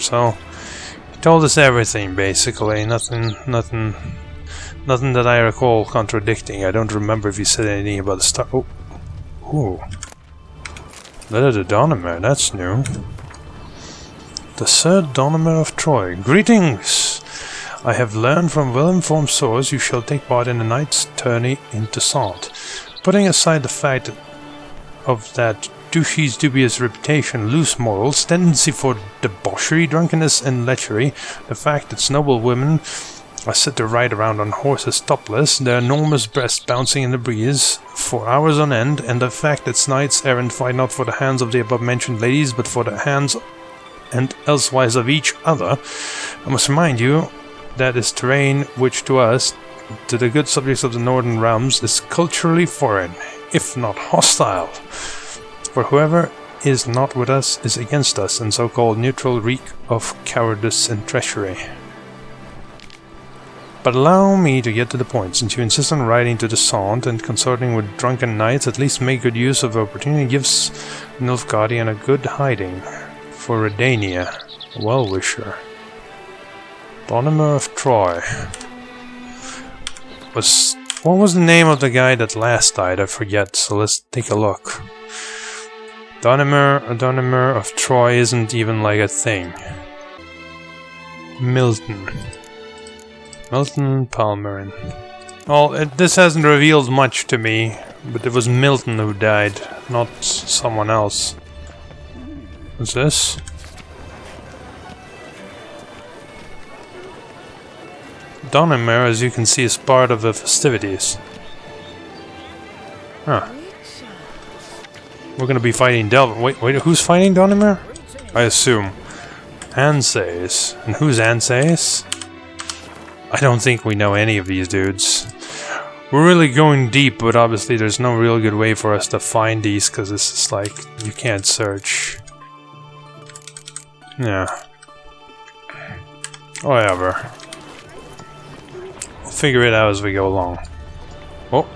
So he told us everything basically. Nothing that I recall contradicting. I don't remember if he said anything about the star. Oh, ooh. Letter to Donimir. That's new. The Sir Donimir of Troy. Greetings. I have learned from well-informed source you shall take part in a knight's tourney in Toussaint. Putting aside the fact of that douche's dubious reputation, loose morals, tendency for debauchery, drunkenness and lechery, the fact that noble women are said to ride around on horses topless, their enormous breasts bouncing in the breeze for hours on end, and the fact that knights errant fight not for the hands of the above-mentioned ladies, but for the hands and elsewise of each other, I must remind you that is terrain which to us, to the good subjects of the northern realms, is culturally foreign, if not hostile. For whoever is not with us is against us, and so-called neutral reek of cowardice and treachery. But allow me to get to the point. Since you insist on riding to the Toussaint and consorting with drunken knights, at least make good use of the opportunity gives Nilfgaardian a good hiding. For Redania, a well-wisher. Donimir of Troy. What was the name of the guy that last died? I forget, so let's take a look. Donimir of Troy isn't even like a thing. Milton Palmerin. Well, this hasn't revealed much to me, but it was Milton who died, not someone else. What's this? Donimir, as you can see, is part of the festivities. Huh. We're gonna be fighting Delvin. Wait, who's fighting Donimir? I assume. Ansays. And who's Ansays? I don't think we know any of these dudes. We're really going deep, but obviously there's no real good way for us to find these, because it's just like, you can't search. Yeah. Whatever. We'll figure it out as we go along. Oh.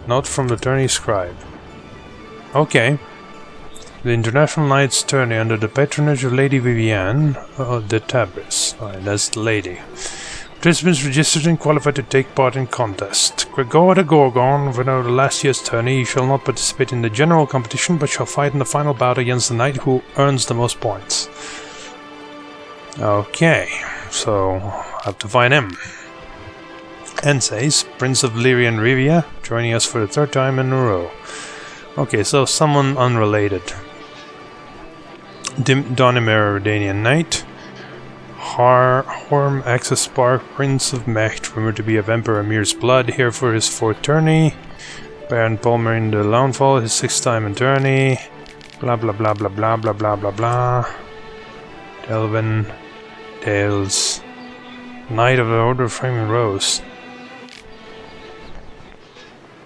Note from the tourney scribe. Okay. The International Knights Tourney under the patronage of Lady Vivienne de Tabris. Alright, that's the lady. Participants registered and qualified to take part in contest. Gregor the Gorgon, winner of the last year's tourney, shall not participate in the general competition, but shall fight in the final bout against the knight who earns the most points. Okay, so I have to find him. Ensays, Prince of Lyrian Rivia, joining us for the third time in a row. Okay, so someone unrelated. Donimir, Redanian Knight. Horm Axis Spark, Prince of Mecht, rumored to be of Emperor Amir's blood, here for his 4th tourney. Baron Palmerin the Lownfall, his 6th time in tourney. Blah blah blah blah blah blah blah blah blah. Delvin, Dales. Knight of the Order of Flaming Rose.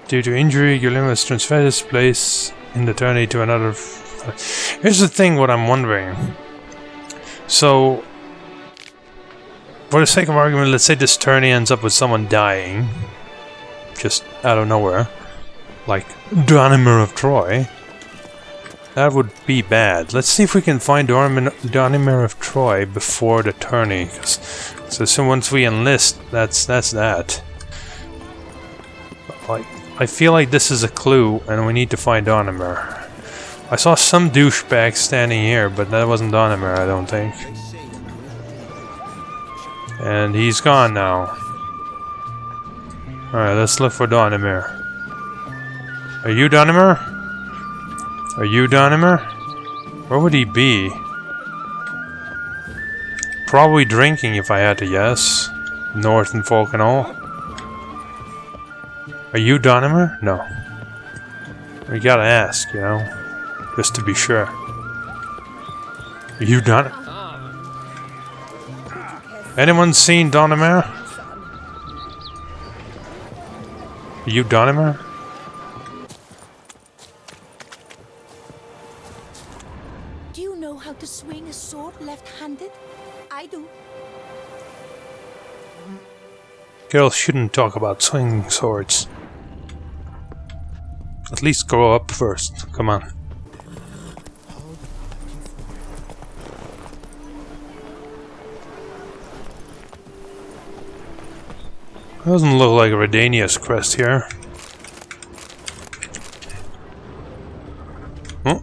Due to injury, Guillermo has transferred his place in the tourney to another. Here's the thing, what I'm wondering. So, for the sake of argument, let's say this tourney ends up with someone dying. Just out of nowhere. Like Donimir of Troy. That would be bad. Let's see if we can find Donimir of Troy before the tourney. So once we enlist, that's that. Like, I feel like this is a clue, and we need to find Donimir. I saw some douchebag standing here, but that wasn't Donimir, I don't think. And he's gone now. Alright, let's look for Donimir. Are you Donimir? Are you Donimir? Where would he be? Probably drinking, if I had to guess. North in Falkenhall. Are you Donimir? No. We gotta ask, you know, just to be sure. Are you Donimir? Anyone seen Donimir? Are you Donimir? Do you know how to swing a sword left-handed? I do. Girls shouldn't talk about swinging swords. At least grow up first. Come on. Doesn't look like Redania's crest here. Oh.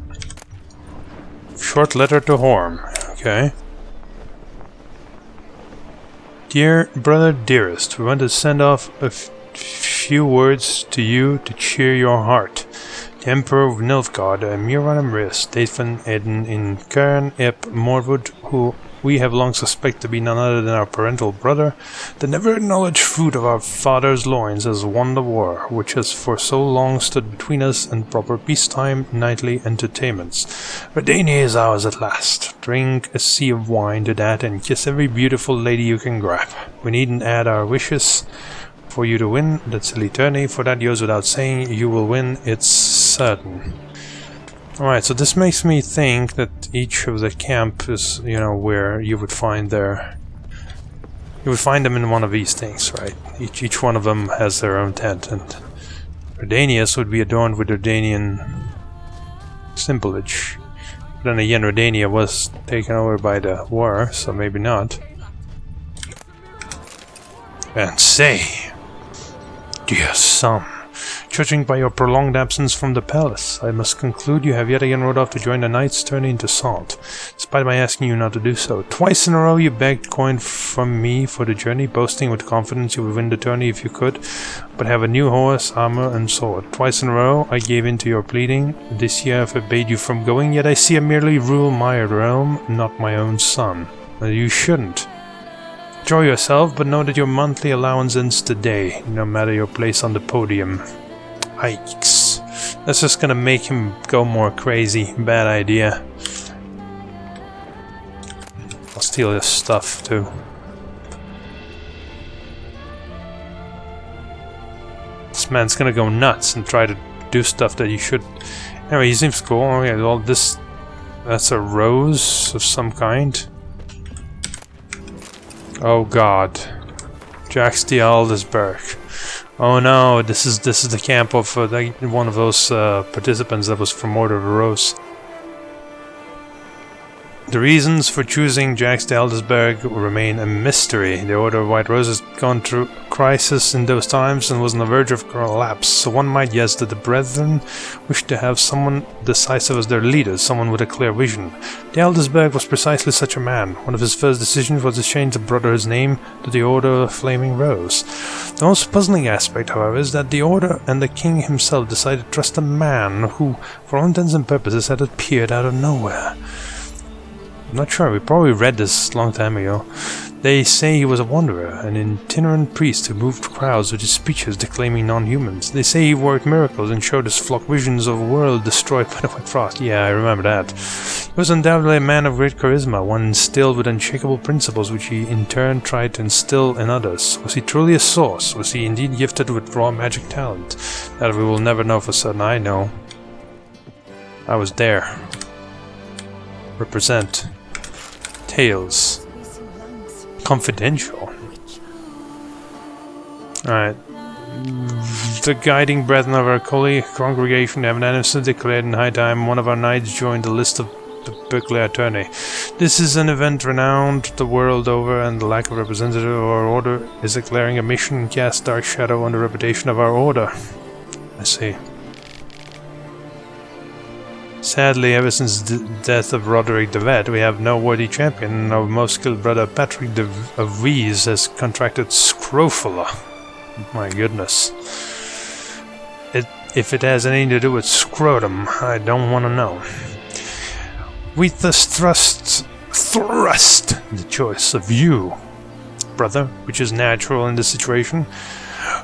Short letter to Horm. Okay. Dear brother, dearest, we want to send off a few words to you to cheer your heart. The Emperor of Nilfgaard, Muran Riss, Dathan Eden in Cairn Ep Morwood, who we have long suspected to be none other than our parental brother, the never-acknowledged fruit of our father's loins, has won the war, which has for so long stood between us and proper peacetime nightly entertainments. Redania is ours at last. Drink a sea of wine to that and kiss every beautiful lady you can grab. We needn't add our wishes for you to win that silly tourney, for that goes without saying. You will win, it's certain. Alright, so this makes me think that each of the camp is, you know, where you would find their... You would find them in one of these things, right? Each one of them has their own tent, and Redania's would be adorned with Redanian symbolage. But then again, Redania was taken over by the war, so maybe not. And say, dear son, judging by your prolonged absence from the palace, I must conclude you have yet again rode off to join the knights turning into salt, despite my asking you not to do so. Twice in a row you begged coin from me for the journey, boasting with confidence you would win the tourney if you could, but have a new horse, armor, and sword. Twice in a row I gave in to your pleading. This year I forbade you from going, yet I see I merely rule my realm, not my own son. You shouldn't. Enjoy yourself, but know that your monthly allowance ends today, no matter your place on the podium. Yikes. That's just gonna make him go more crazy. Bad idea. I'll steal his stuff too. This man's gonna go nuts and try to do stuff that he should. Anyway, he seems cool. Okay, well, this... That's a rose of some kind. Oh god. Jax'D'Aldesberg. Oh no, this is the camp of one of those participants that was from Order of the Rose. The reasons for choosing Jax'D'Aldesberg remain a mystery. The Order of White Rose has gone through a crisis in those times and was on the verge of collapse, so one might guess that the Brethren wished to have someone decisive as their leader, someone with a clear vision. D'Aldesberg was precisely such a man. One of his first decisions was to change the Brotherhood's name to the Order of Flaming Rose. The most puzzling aspect, however, is that the Order and the King himself decided to trust a man who, for all intents and purposes, had appeared out of nowhere. I'm not sure, we probably read this a long time ago. They say he was a wanderer, an itinerant priest who moved crowds with his speeches declaiming non-humans. They say he worked miracles and showed his flock visions of a world destroyed by the White Frost. Yeah, I remember that. He was undoubtedly a man of great charisma, one instilled with unshakable principles which he in turn tried to instill in others. Was he truly a source? Was he indeed gifted with raw magic talent? That we will never know for certain. I know. I was there. Represent. Tales. Confidential. Alright. The guiding brethren of our congregation have unanimously declared in high time one of our knights joined the list of the Berkeley tourney. This is an event renowned the world over, and the lack of representative of our order is declaring a mission and cast dark shadow on the reputation of our order. I see. Sadly, ever since the death of Roderick de Vet, we have no worthy champion, and our most skilled brother Patrick of Vries has contracted scrofula. My goodness. If it has anything to do with scrotum, I don't want to know. We thus thrust the choice of you, brother, which is natural in this situation,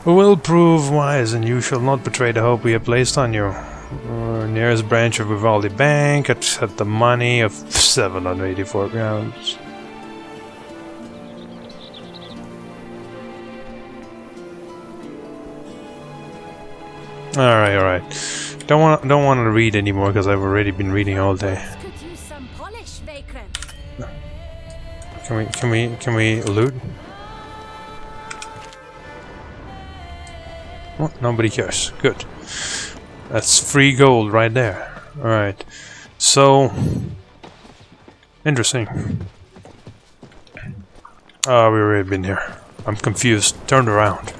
will prove wise, and you shall not betray the hope we have placed on you. Nearest branch of Vivaldi Bank at the money of 784 pounds. Alright. Don't want to read anymore because I've already been reading all day. Could use some polish, Vagrant. Can we loot? Oh, nobody cares. Good. That's free gold right there. Alright. So... Interesting. Oh, we've already been here. I'm confused. Turn around.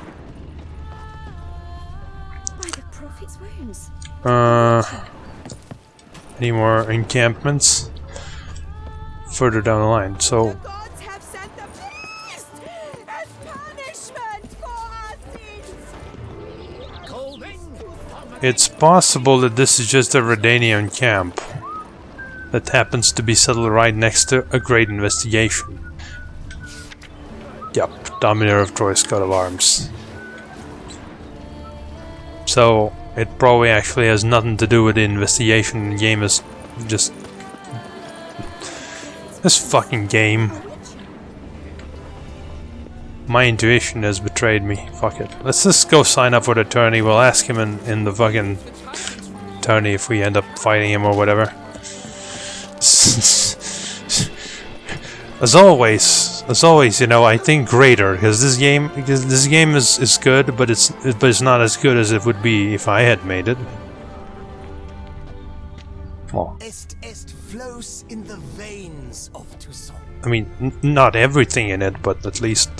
Any more encampments? Further down the line, so... The gods have sent the beast as punishment for our sins. It's possible that this is just a Redanian camp that happens to be settled right next to a great investigation. Yep, Dominir of Troy's coat of arms. So, it probably actually has nothing to do with the investigation. The game is just... this fucking game. My intuition has betrayed me. Fuck it. Let's just go sign up for the tourney. We'll ask him in the fucking tourney if we end up fighting him or whatever. As always, you know, I think greater because this game is good, but it's not as good as it would be if I had made it. Well, Est flows in the veins of Toussaint. I mean, not everything in it, but at least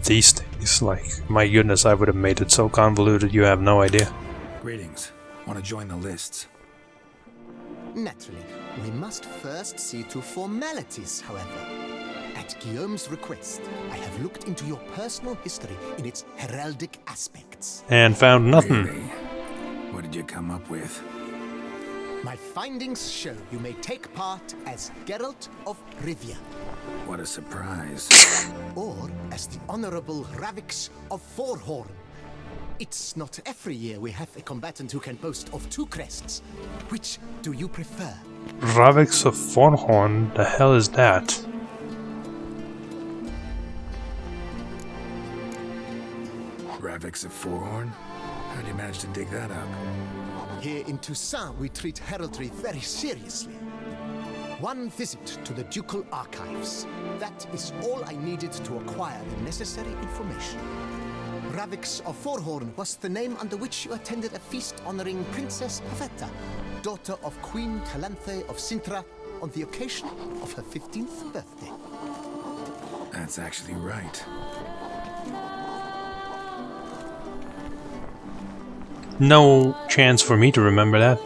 these things. Like, my goodness, I would have made it so convoluted you have no idea. Greetings. Want to join the lists? Naturally, we must first see to formalities, however. At Guillaume's request, I have looked into your personal history in its heraldic aspects. And found nothing. Really? What did you come up with? My findings show you may take part as Geralt of Rivia, What a surprise. or as the Honorable Ravix of Forhorn. It's not every year we have a combatant who can boast of 2 crests. Which do you prefer? Ravix of Forhorn? The hell is that? Ravix of Forhorn? How'd you manage to dig that up? Here in Toussaint, we treat heraldry very seriously. One visit to the Ducal Archives. That is all I needed to acquire the necessary information. Ravix of Forhorn was the name under which you attended a feast honoring Princess Pavetta, daughter of Queen Calanthe of Sintra, on the occasion of her 15th birthday. That's actually right. No chance for me to remember that.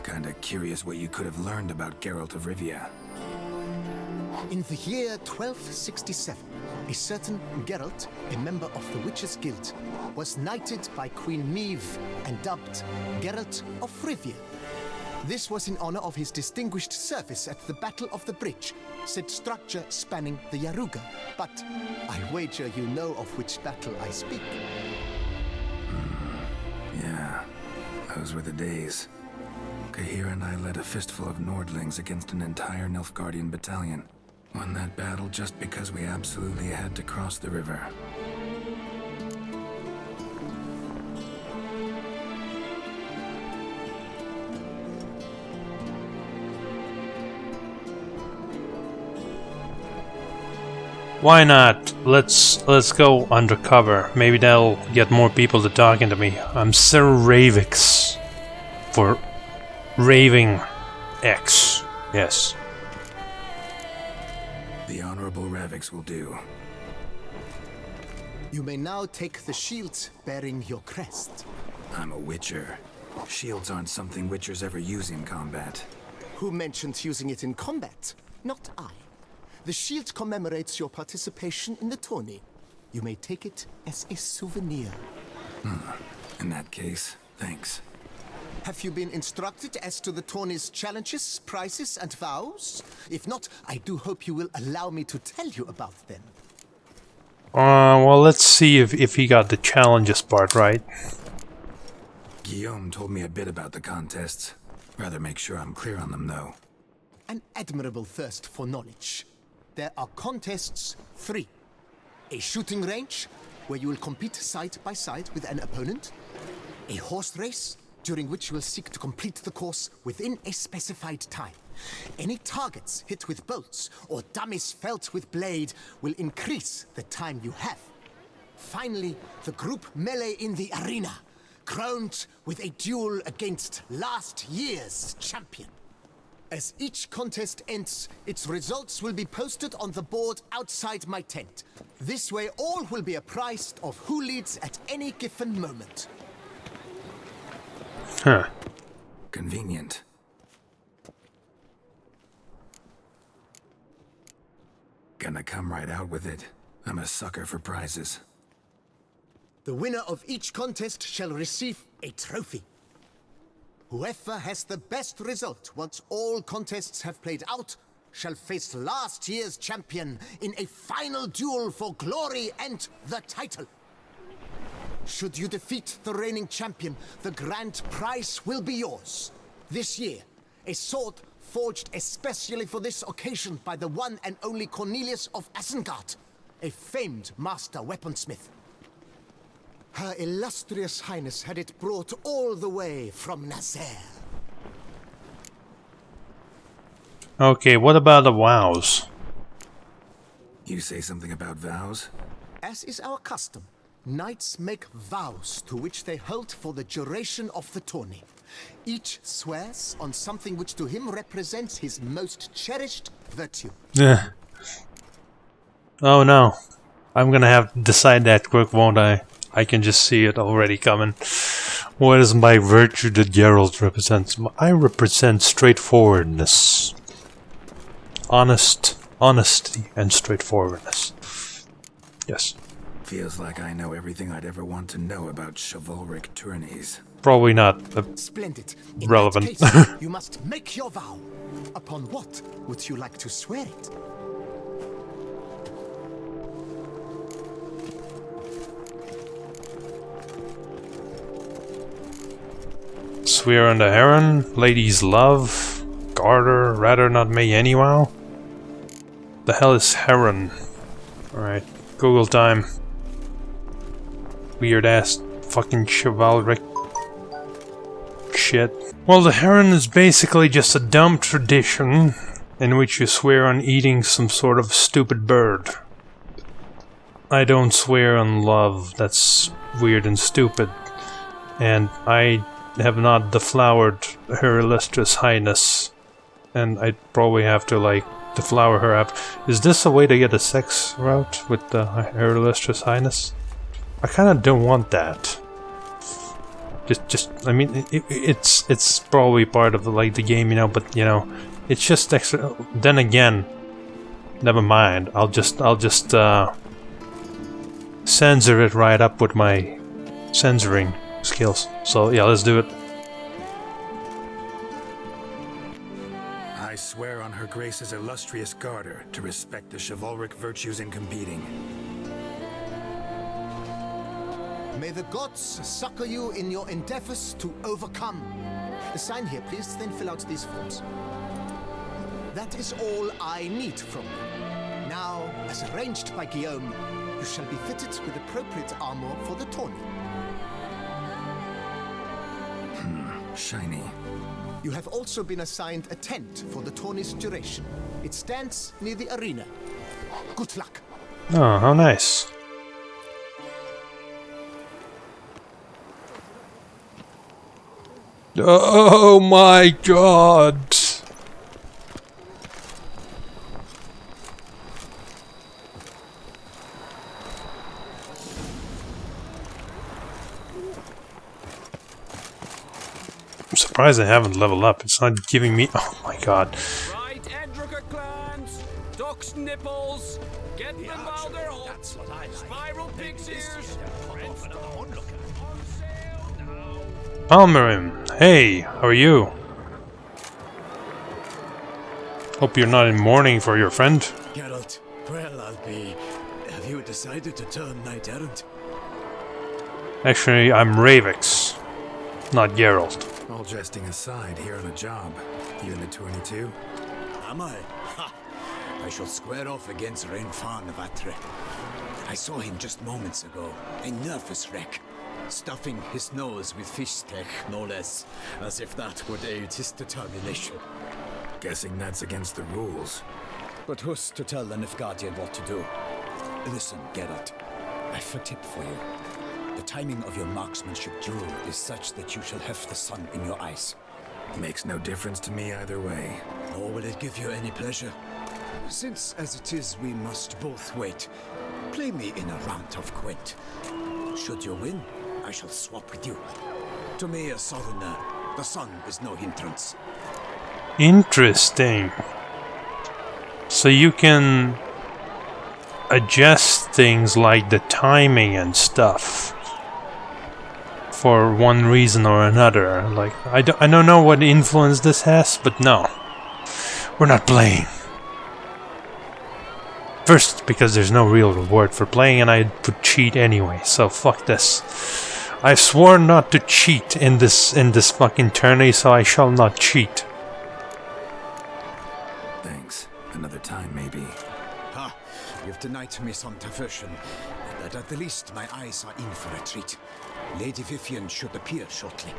Kinda curious what you could have learned about Geralt of Rivia. In the year 1267, a certain Geralt, a member of the Witches' Guild, was knighted by Queen Meve and dubbed Geralt of Rivia. This was in honor of his distinguished service at the Battle of the Bridge, said structure spanning the Yaruga. But I wager you know of which battle I speak. Yeah, those were the days. Kahir and I led a fistful of Nordlings against an entire Nilfgaardian battalion. Won that battle just because we absolutely had to cross the river. Why not? Let's go undercover. Maybe that'll get more people to talking to me. I'm Sir Ravix. For Raving X. Yes. The Honorable Ravix will do. You may now take the shield bearing your crest. I'm a Witcher. Shields aren't something Witchers ever use in combat. Who mentioned using it in combat? Not I. The shield commemorates your participation in the tourney. You may take it as a souvenir. In that case, thanks. Have you been instructed as to the tourney's challenges, prizes, and vows? If not, I do hope you will allow me to tell you about them. Well, let's see if he got the challenges part right. Guillaume told me a bit about the contests. Rather make sure I'm clear on them, though. An admirable thirst for knowledge. There are contests 3. A shooting range, where you will compete side by side with an opponent. A horse race, during which you will seek to complete the course within a specified time. Any targets hit with bolts or dummies felt with blade will increase the time you have. Finally, the group melee in the arena, crowned with a duel against last year's champion. As each contest ends, its results will be posted on the board outside my tent. This way all will be apprised of who leads at any given moment. Huh. Convenient. Gonna come right out with it. I'm a sucker for prizes. The winner of each contest shall receive a trophy. Whoever has the best result once all contests have played out shall face last year's champion in a final duel for glory and the title. Should you defeat the reigning champion, the grand prize will be yours. This year, a sword forged especially for this occasion by the one and only Cornelius of Isengard, a famed master weaponsmith. Her illustrious highness had it brought all the way from Nazaire. Okay, what about the wows? You say something about vows? As is our custom, knights make vows to which they hold for the duration of the tourney. Each swears on something which to him represents his most cherished virtue. Yeah. Oh no. I'm gonna have to decide that quick, won't I? I can just see it already coming. What is my virtue that Geralt represents? I represent straightforwardness. Honesty and straightforwardness. Yes. Feels like I know everything I'd ever want to know about chivalric tourneys. Probably not Splendid. In relevant. that case, you must make your vow. Upon what would you like to swear it? Swear on the Heron, Lady's Love, Garter, rather not me anyhow. The hell is Heron? Alright, Google time. Weird ass fucking chivalric shit. Well, the Heron is basically just a dumb tradition in which you swear on eating some sort of stupid bird. I don't swear on love, that's weird and stupid. And I have not deflowered Her Illustrious Highness. And I'd probably have to, like, deflower her up. Is this a way to get a sex route with Her Illustrious Highness? I kinda don't want that. I mean, it's probably part of the game, you know, but, you know, it's just extra. Then again, never mind. I'll just censor it right up with my censoring skills. So yeah, let's do it. I swear on Her Grace's illustrious garter to respect the chivalric virtues in competing. May the gods succor you in your endeavors to overcome. Sign here, please, then fill out these forms. That is all I need from you. Now, as arranged by Guillaume, you shall be fitted with appropriate armor for the tourney. Shiny. You have also been assigned a tent for the tourney's duration. It stands near the arena. Good luck. Oh, how nice. Oh my god! I'm surprised I haven't leveled up. It's not giving me. Oh my god. Right, Edrica clans, duck's nipples, get them while they're up, spiral pig's ears, Palmerin, hey, how are you? Hope you're not in mourning for your friend. Geralt, well, I'll be. Have you decided to turn knight errant? Actually, I'm Ravix, not Geralt. All jesting aside, here on a job. You in the tourney too? Am I? Ha! I shall square off against Rainfan of Atre. I saw him just moments ago, a nervous wreck, stuffing his nose with fish steak, no less, as if that would aid his determination. Guessing that's against the rules. But who's to tell the Nilfgaardian what to do? Listen, Geralt, I've a tip for you. The timing of your marksmanship duel is such that you shall have the sun in your eyes. Makes no difference to me either way. Nor will it give you any pleasure. Since, as it is, we must both wait, play me in a round of Gwent. Should you win, I shall swap with you. To me, a southerner, the sun is no hindrance. Interesting. So you can adjust things like the timing and stuff for one reason or another. Like I don't know what influence this has, but no, we're not playing. First, because there's no real reward for playing, and I would cheat anyway. So fuck this. I've sworn not to cheat in this fucking tourney, so I shall not cheat. Thanks. Another time, maybe. Ha! You've denied me some diversion, but at the least my eyes are in for a treat. Lady Vivian should appear shortly.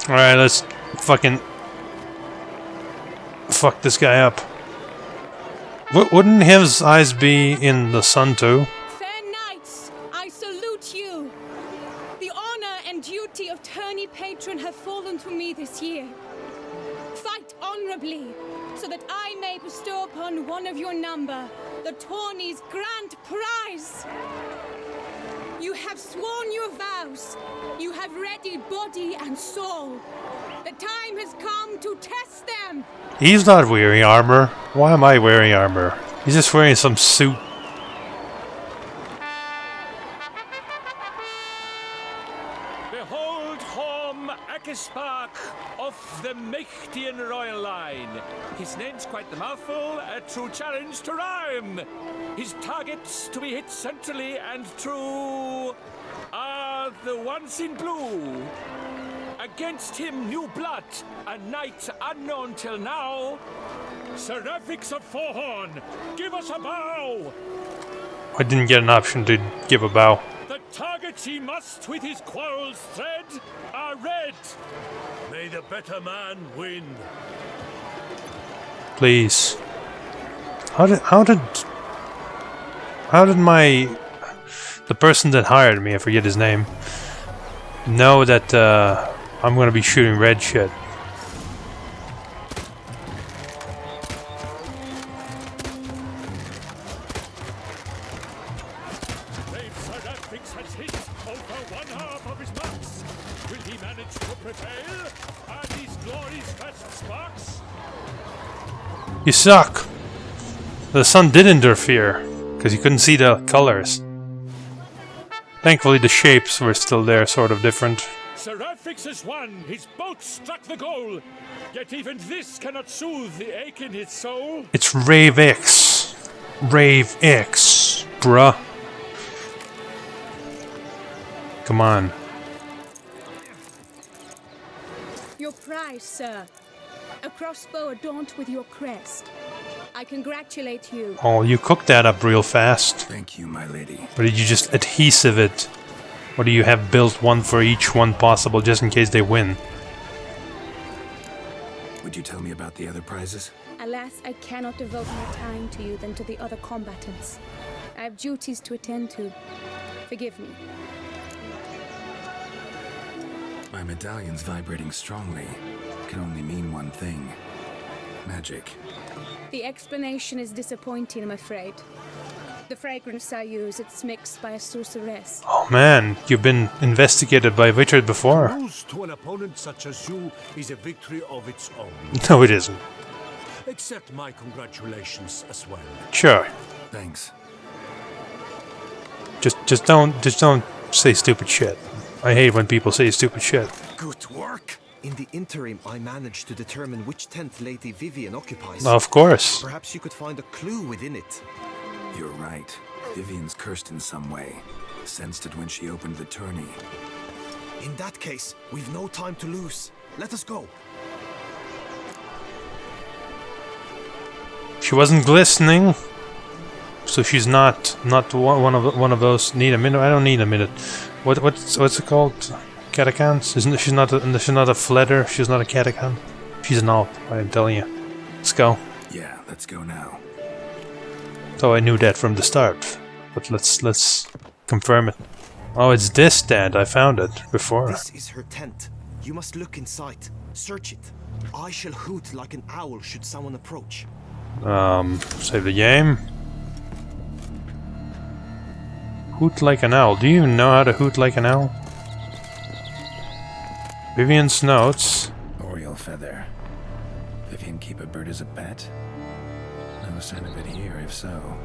Alright, let's fucking fuck this guy up. Wouldn't his eyes be in the sun too? Fair knights, I salute you. The honor and duty of tourney patron have fallen to me this year. Fight honorably, so that I may bestow upon one of your number the tourney's grand prize. You have sworn your vows. You have readied body and soul. The time has come to test them. He's not wearing armor. Why am I wearing armor? He's just wearing some suit. Behold Horm Akispark of the Mechtian royal line. His name's quite the mouthful, a true challenge to rhyme. His targets to be hit centrally and true are the ones in blue. Against him, new blood, a knight unknown till now. Seraphics of Forehorn, give us a bow! I didn't get an option to give a bow. The targets he must with his quarrels thread are red. May the better man win. Please. How did the person that hired me, I forget his name, know that I'm gonna be shooting red shit? Brave Seraphics has hit over one half of his marks. Will he manage to prevail? Are these glories first sparks? You suck! The sun did interfere, because you couldn't see the colors. Thankfully the shapes were still there, sort of different. Seraphics has won, his boat struck the goal. Yet even this cannot soothe the ache in his soul. It's Rave X. Rave X, bruh. Come on. Your prize, sir. A crossbow adorned with your crest. I congratulate you. Oh, you cooked that up real fast. Thank you, my lady. Or did you just adhesive it? Or do you have built one for each one possible just in case they win? Would you tell me about the other prizes? Alas, I cannot devote more time to you than to the other combatants. I have duties to attend to. Forgive me. My medallion's vibrating strongly. Can only mean one thing. Magic. The explanation is disappointing, I'm afraid. The fragrance I use, it's mixed by a sorceress. Oh man, you've been investigated by Richard before. Lose to an opponent such as you is a victory of its own. No, it isn't. Accept my congratulations as well. Sure. Thanks. Just don't say stupid shit. I hate when people say stupid shit. Good work! In the interim, I managed to determine which tent Lady Vivian occupies. Of course. Perhaps you could find a clue within it. You're right. Vivian's cursed in some way. Sensed it when she opened the tourney. In that case, we've no time to lose. Let us go. She wasn't glistening, so she's not one of those. Need a minute? I don't need a minute. What's it called? Catechans? She's not a fletter. She's not a catechan. She's an alp. I'm telling you. Let's go. Yeah, let's go now. So I knew that from the start, but let's confirm it. Oh, it's this tent. I found it before. This is her tent. You must look inside. Search it. I shall hoot like an owl should someone approach. Save the game. Hoot like an owl. Do you even know how to hoot like an owl? Vivian's notes. Oriole feather. Vivian keep a bird as a pet? No sign of it here, if so.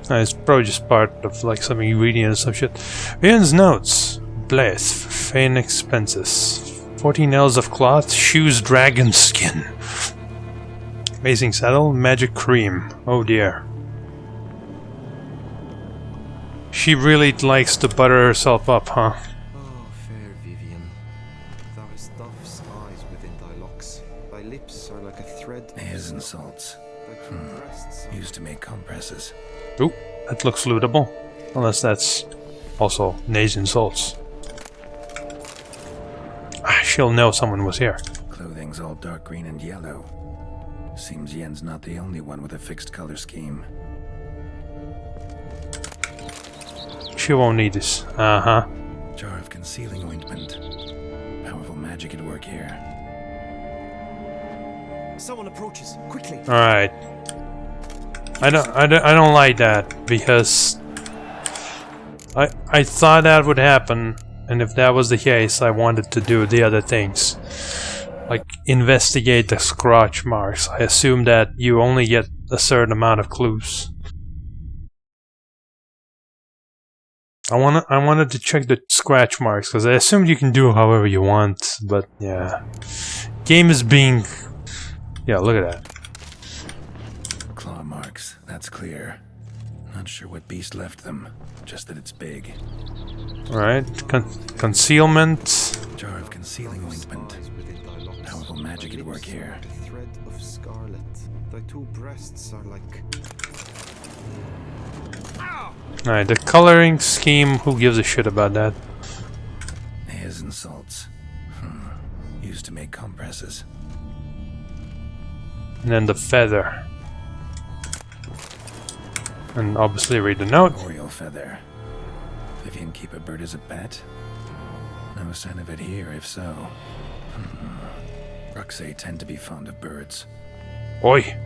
It's probably just part of like some ingredient or some shit. Vivian's notes. Blaze. Feign expenses. 14 L's of cloth. Shoes dragon skin. Amazing saddle. Magic cream. Oh dear. She really likes to butter herself up, huh? Oh, fair Vivian. Thou hast dove's eyes within thy locks. Thy lips are like a thread. His and salts. Used to make compresses. Ooh, that looks lootable. Unless that's also nays and salts. She'll know someone was here. Clothing's all dark green and yellow. Seems Yen's not the only one with a fixed color scheme. She won't need this. Uh-huh. Jar of concealing ointment. Powerful magic at work here. Someone approaches. Quickly. Alright. I don't like that because I thought that would happen, and if that was the case, I wanted to do the other things. Like investigate the scratch marks. I assume that you only get a certain amount of clues. I wanted to check the scratch marks because I assumed you can do however you want, but yeah. Game is being... Yeah, look at that. Claw marks, that's clear. Not sure what beast left them, just that it's big. Alright, concealment. Jar of concealing ointment. Powerful magic at work here. A thread of scarlet. Thy two breasts are like... Alright, the coloring scheme, who gives a shit about that? His and salts. Used to make compresses. And then the feather. And obviously read the note. Oriole feather. Vivian keep a bird as a pet? No sign of it here, if so. Ruxay tend to be fond of birds. Oi!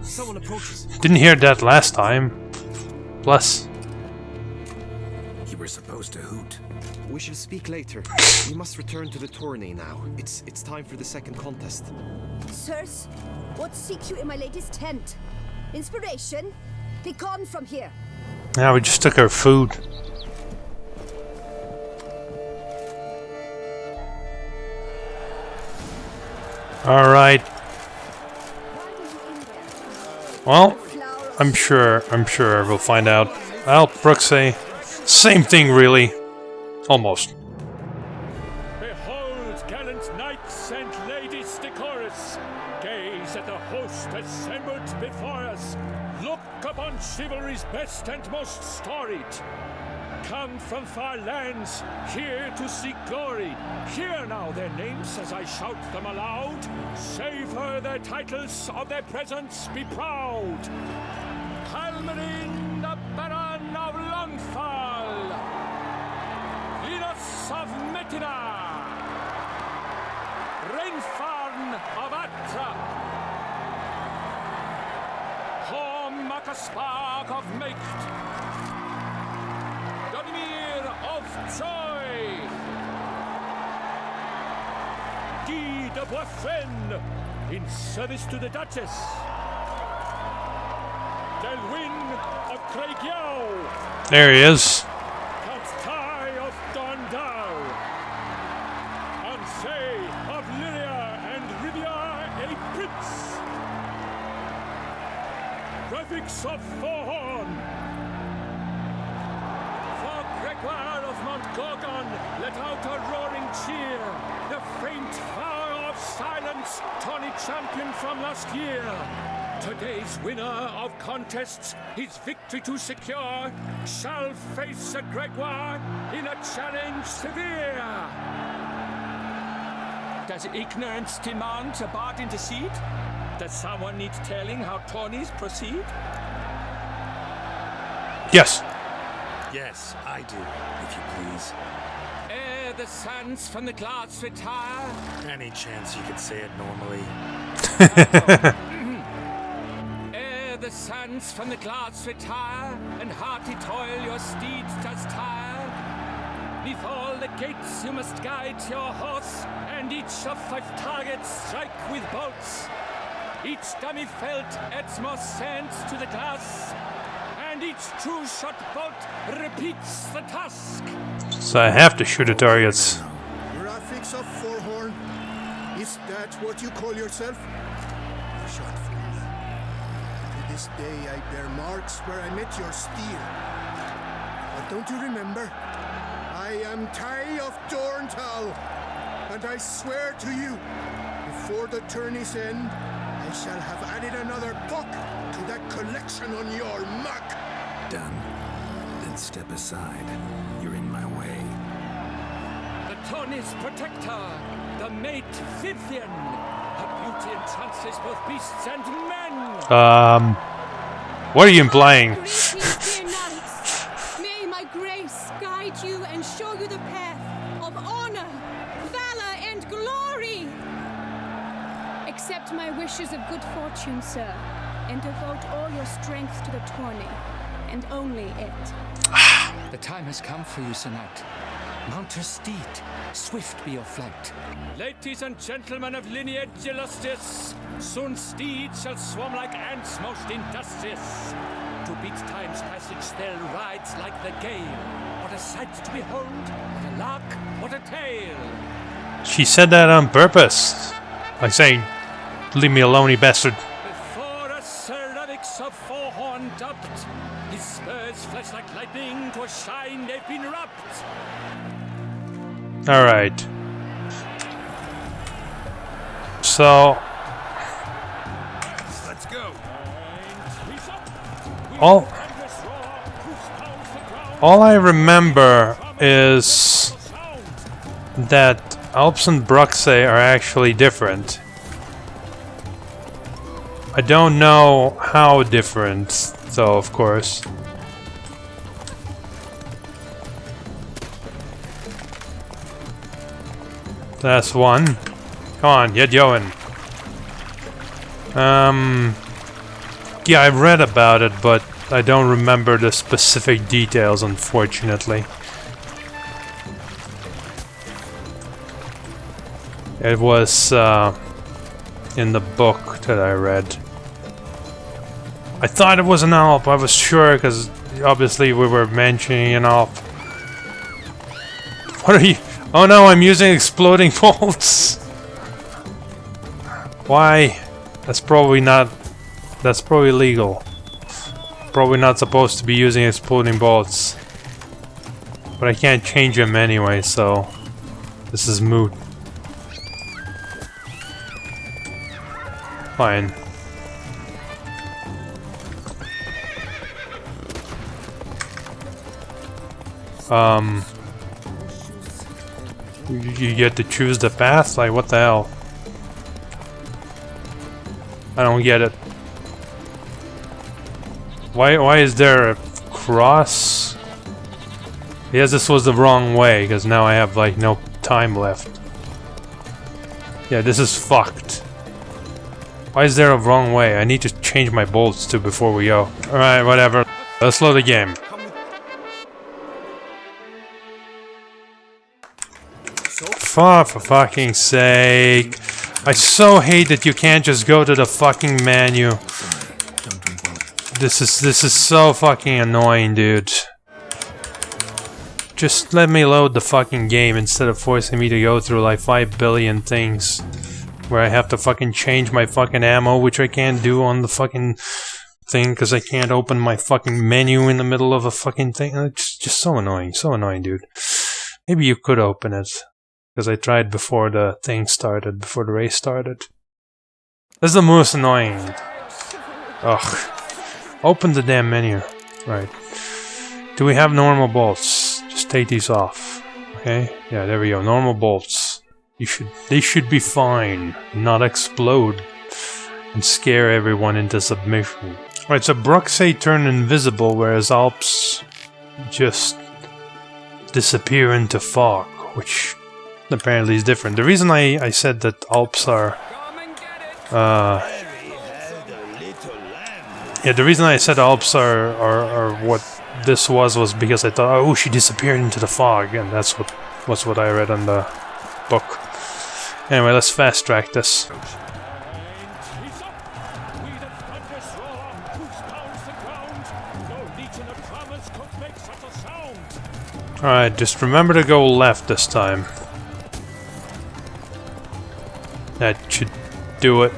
Someone approaches. Didn't hear that last time. Plus. You were supposed to hoot. We shall speak later. We must return to the tourney now. It's time for the second contest. Sirs, what seek you in my lady's tent? Inspiration? Be gone from here. Yeah, we just took her food. Alright. Well, I'm sure we'll find out. Well, Bruxay, same thing really. Almost. Behold, gallant knights and ladies decorous, gaze at the host assembled before us. Look upon chivalry's best and most storied. Come from far lands, here to seek glory. Hear now their names as I shout them aloud. Savor their titles, of their presence be proud. Halmarin, the Baron of Longfall. Linus of Metina. Rainfarn of Atra. Horm Makaspark of Meicht. Donimir of Troy. Guy de Boisfren, in service to the Duchess. Delwyn of Craigiau. There he is. Count Tai of Dondal. Ansay of Lyria and Rivia a Prince. Graphics of Forhorn. Gregoire of Montgorgon let out a roaring cheer. The faint vow of silence, tawny champion from last year. Today's winner of contests, his victory to secure, shall face a Gregoire in a challenge severe. Does ignorance demand a bard intercede? Does someone need telling how tourneys proceed? Yes. Yes, I do, if you please. Ere the sands from the glass retire. Any chance you could say it normally? Ere the sands from the glass retire, and hearty toil your steeds does tire. 'Neath all the gates you must guide your horse, and each of 5 targets strike with bolts. Each dummy felt adds more sand to the glass, and each true shot bolt repeats the task. So I have to shoot at targets. Graphics of Forehorn? Is that what you call yourself? You shot for me. To this day I bear marks where I met your steer. But don't you remember? I am Tai of Dorntal, and I swear to you, before the tourney's end, I shall have added another book to that collection on your muck. Done. Then step aside. You're in my way. The tourney's protector, the mate Vivian. Her beauty entrances both beasts and men. What are you implying? Greetings, dear knights. May my grace guide you and show you the path of honor, valor, and glory. Accept my wishes of good fortune, sir, and devote all your strength to the tourney, and only it. The time has come for you, Sir Knight. Mount your steed. Swift be your flight. Ladies and gentlemen of lineage illustrious, soon steeds shall swarm like ants most industrious. To beat time's passage they'll ride like the gale. What a sight to behold, what a lark, what a tale. She said that on purpose. Like saying, leave me alone, you bastard. Before a ceramics of Forehorn dubbed, his spurs flash like lightning, to a shine they've been rubbed. Alright. So... Let's go. All I remember is that Alps and Bruxay are actually different. I don't know how different, though, of course. That's one. Come on, get going. Yeah, I read about it, but I don't remember the specific details, unfortunately. It was in the book that I read. I thought it was an Alp, I was sure, because obviously we were mentioning an Alp. What are you? Oh no, I'm using exploding bolts! Why? That's probably not... That's probably illegal. Probably not supposed to be using exploding bolts. But I can't change them anyway, so... This is moot. Fine. You get to choose the path? Like, what the hell? I don't get it. Why is there a cross? Yes, this was the wrong way, because now I have, like, no time left. Yeah, this is fucked. Why is there a wrong way? I need to change my bolts too before we go. Alright, whatever. Let's load the game. For fucking sake. I so hate that you can't just go to the fucking menu. This is so fucking annoying, dude. Just let me load the fucking game instead of forcing me to go through like 5 billion things. Where I have to fucking change my fucking ammo, which I can't do on the fucking thing because I can't open my fucking menu in the middle of a fucking thing. It's just so annoying, dude. Maybe you could open it. Because I tried before the thing started, before the race started. That's the most annoying. Ugh. Open the damn menu. Right. Do we have normal bolts? Just take these off. Okay? Yeah, there we go. Normal bolts. They should be fine. Not explode. And scare everyone into submission. Right, so Bruxay turned invisible, whereas Alps just disappear into fog, which apparently is different. The reason I said that Alps are yeah, the reason I said Alps are what this was because I thought, oh, she disappeared into the fog, and that's what I read on the book. Anyway, let's fast track this. Alright, just remember to go left this time. That should do it.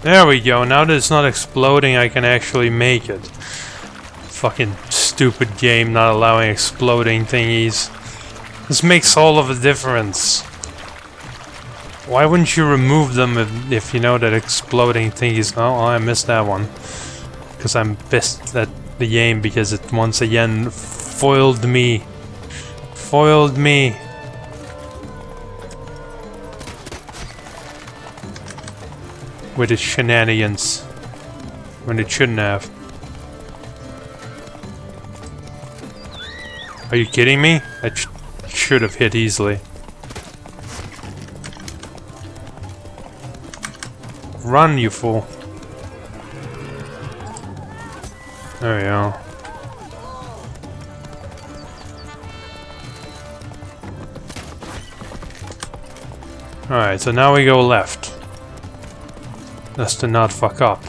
There we go, now that it's not exploding I can actually make it. Fucking stupid game not allowing exploding thingies. This makes all of the difference. Why wouldn't you remove them if you know that exploding thingies... Oh, I missed that one. Because I'm pissed at the game because it once again foiled me. Foiled me. With its shenanigans. When it shouldn't have. Are you kidding me? That should have hit easily. Run, you fool. There we go. Alright, so now we go left. That's to not fuck up.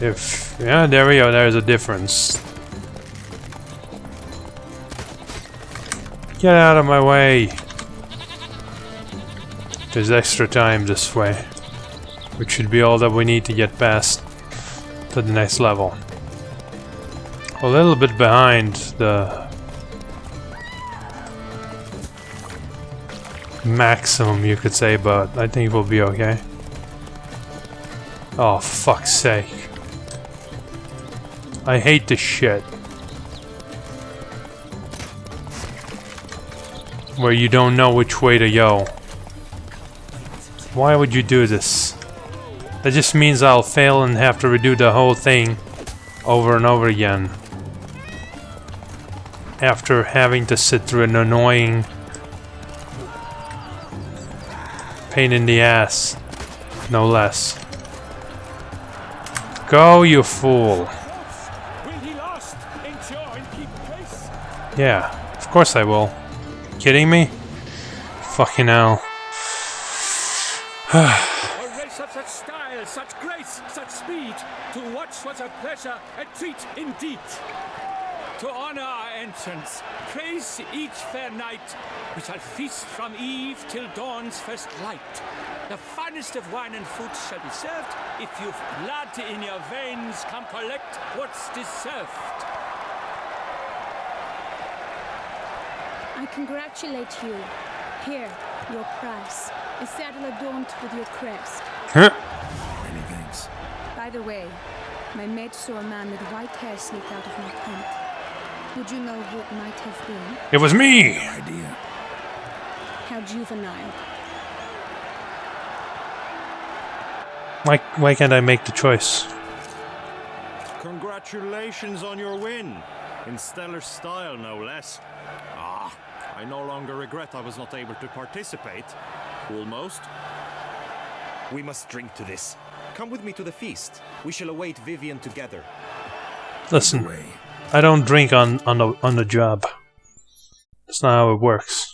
Yeah, there we go, there's a difference. Get out of my way! There's extra time this way, which should be all that we need to get past to the next level. A little bit behind the maximum, you could say, but I think we'll be okay. Oh, fuck's sake. I hate this shit. Where you don't know which way to go. Why would you do this? That just means I'll fail and have to redo the whole thing over and over again. After having to sit through an annoying pain in the ass. No less. Go, you fool. Yeah, of course I will. Kidding me? Fucking hell. A race of such style, such grace, such speed. To watch was a pleasure, a treat indeed. To honor our entrance, praise each fair night. We shall feast from eve till dawn's first light. The finest of wine and food shall be served. If you've blood in your veins, come collect what's deserved. I congratulate you. Here, your prize. A saddle adorned with your crest. Many thanks. By the way, my mate saw a man with white hair sneak out of my tent. Would you know who it might have been? It was me! No idea. How juvenile. Why can't I make the choice? Congratulations on your win. In stellar style, no less. Ah, I no longer regret I was not able to participate. Almost. We must drink to this. Come with me to the feast. We shall await Vivian together. Listen, I don't drink on the job. That's not how it works.